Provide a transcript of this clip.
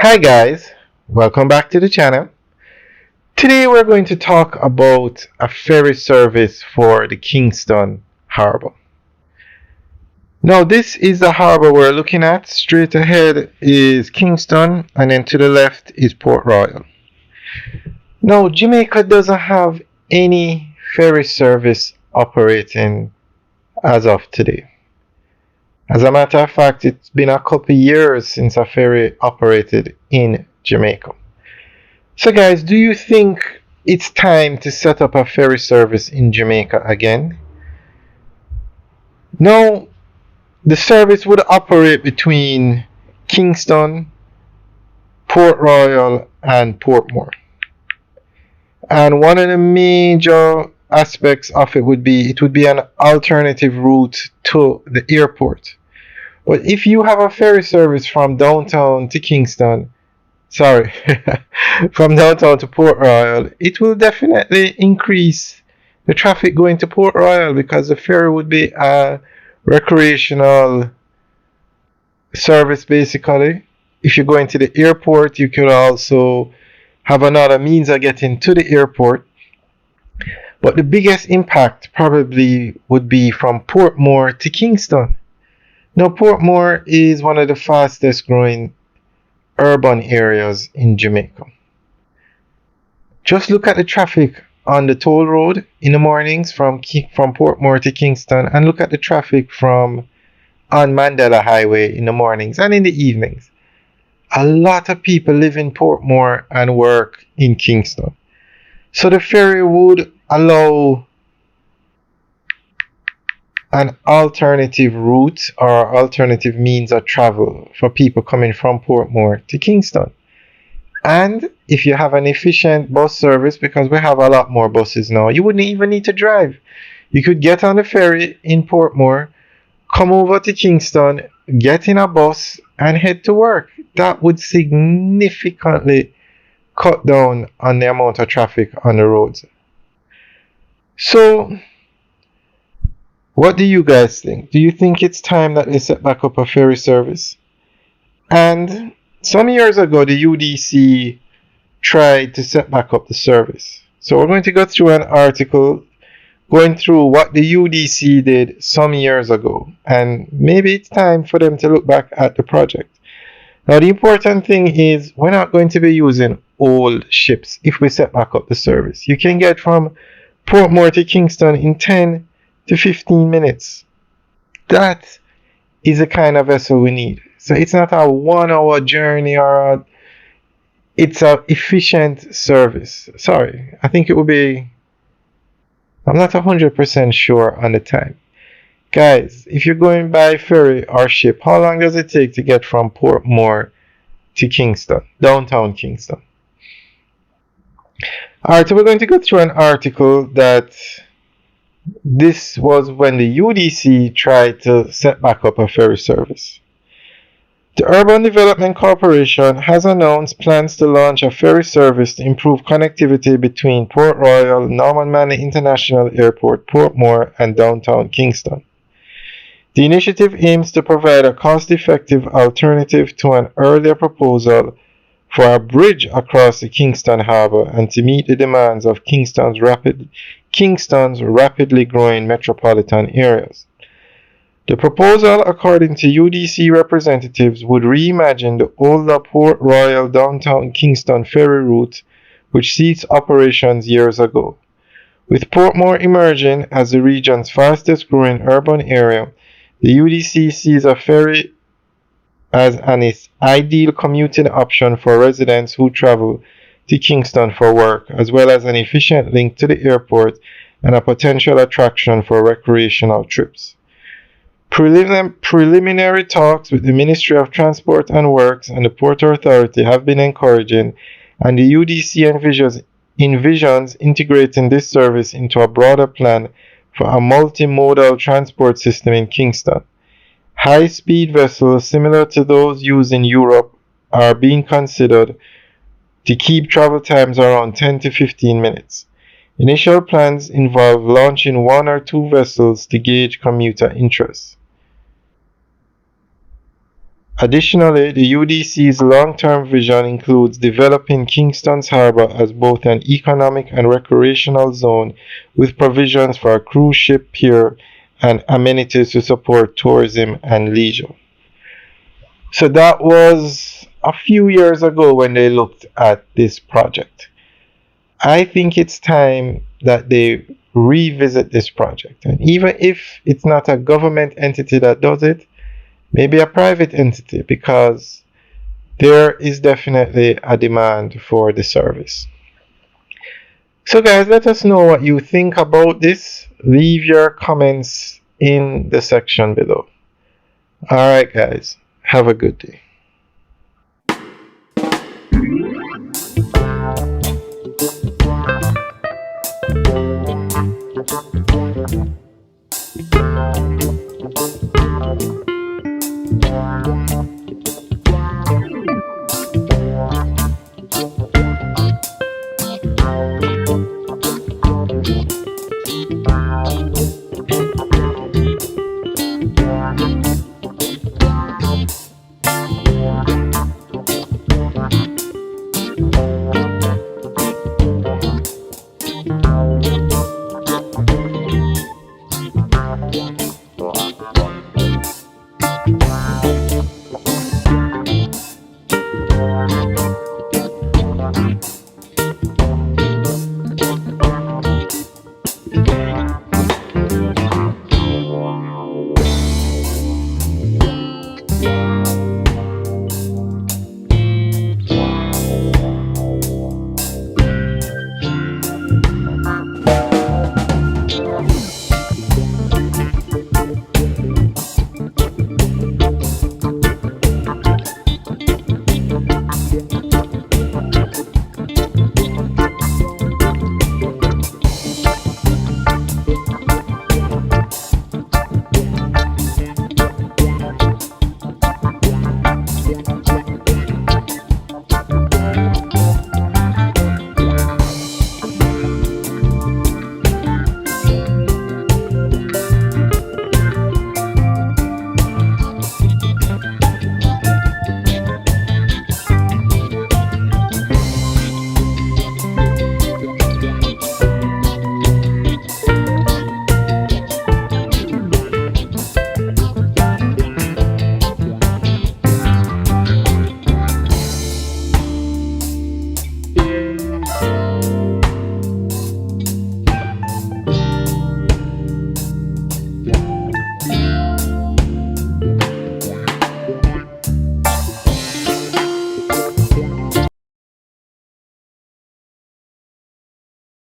Hi guys, welcome back to the channel. Today we're going to talk about a ferry service for the Kingston Harbour. Now this is the harbour we're looking at. Straight ahead is Kingston and then to the left is Port Royal. Now Jamaica doesn't have any ferry service operating as of today. As a matter of fact, it's been a couple years since a ferry operated in Jamaica. So guys, do you think it's time to set up a ferry service in Jamaica again? No, the service would operate between Kingston, Port Royal, and Portmore. And one of the major aspects of it would be an alternative route to the airport. But if you have a ferry service from downtown to Kingston, sorry, from downtown to Port Royal, it will definitely increase the traffic going to Port Royal because the ferry would be a recreational service basically. If you're going to the airport, you could also have another means of getting to the airport. But the biggest impact probably would be from Portmore to Kingston. Now, Portmore is one of the fastest growing urban areas in Jamaica. Just look at the traffic on the toll road in the mornings from Portmore to Kingston, and look at the traffic from on Mandela Highway in the mornings and in the evenings. A lot of people live in Portmore and work in Kingston. So the ferry would allow an alternative route or alternative means of travel for people coming from Portmore to Kingston. And if you have an efficient bus service, because we have a lot more buses now, you wouldn't even need to drive. You could get on the ferry in Portmore, come over to Kingston, get in a bus, and head to work. That would significantly cut down on the amount of traffic on the roads. So, what do you guys think? Do you think it's time that they set back up a ferry service? And some years ago, the UDC tried to set back up the service. So we're going to go through an article going through what the UDC did some years ago. And maybe it's time for them to look back at the project. Now, the important thing is we're not going to be using old ships if we set back up the service. You can get from Portmore to Kingston in 10 to 15 minutes. That is the kind of vessel we need. So it's not a 1 hour journey it's an efficient service. Sorry, I think it will be, I'm not 100% sure on the time. Guys, if you're going by ferry or ship, how long does it take to get from Portmore to Kingston, downtown Kingston? Alright, so we're going to go through an article that this was when the UDC tried to set back up a ferry service. The Urban Development Corporation has announced plans to launch a ferry service to improve connectivity between Port Royal, Norman Manley International Airport, Portmore, and downtown Kingston. The initiative aims to provide a cost-effective alternative to an earlier proposal for a bridge across the Kingston Harbour and to meet the demands of Kingston's rapidly growing metropolitan areas. The proposal, according to UDC representatives, would reimagine the older Port Royal downtown Kingston ferry route, which ceased operations years ago. With Portmore emerging as the region's fastest growing urban area, the UDC sees a ferry as an ideal commuting option for residents who travel to Kingston for work, as well as an efficient link to the airport and a potential attraction for recreational trips. Preliminary talks with the Ministry of Transport and Works and the Port Authority have been encouraging, and the UDC envisions integrating this service into a broader plan for a multimodal transport system in Kingston. High-speed vessels similar to those used in Europe are being considered to keep travel times around 10 to 15 minutes. Initial plans involve launching 1 or 2 vessels to gauge commuter interest. Additionally, the UDC's long-term vision includes developing Kingston's Harbour as both an economic and recreational zone with provisions for a cruise ship pier and amenities to support tourism and leisure. So that was a few years ago when they looked at this project. I think it's time that they revisit this project. And even if it's not a government entity that does it, maybe a private entity, because there is definitely a demand for the service. So, guys, let us know what you think about this. Leave your comments in the section below. Alright, guys, have a good day.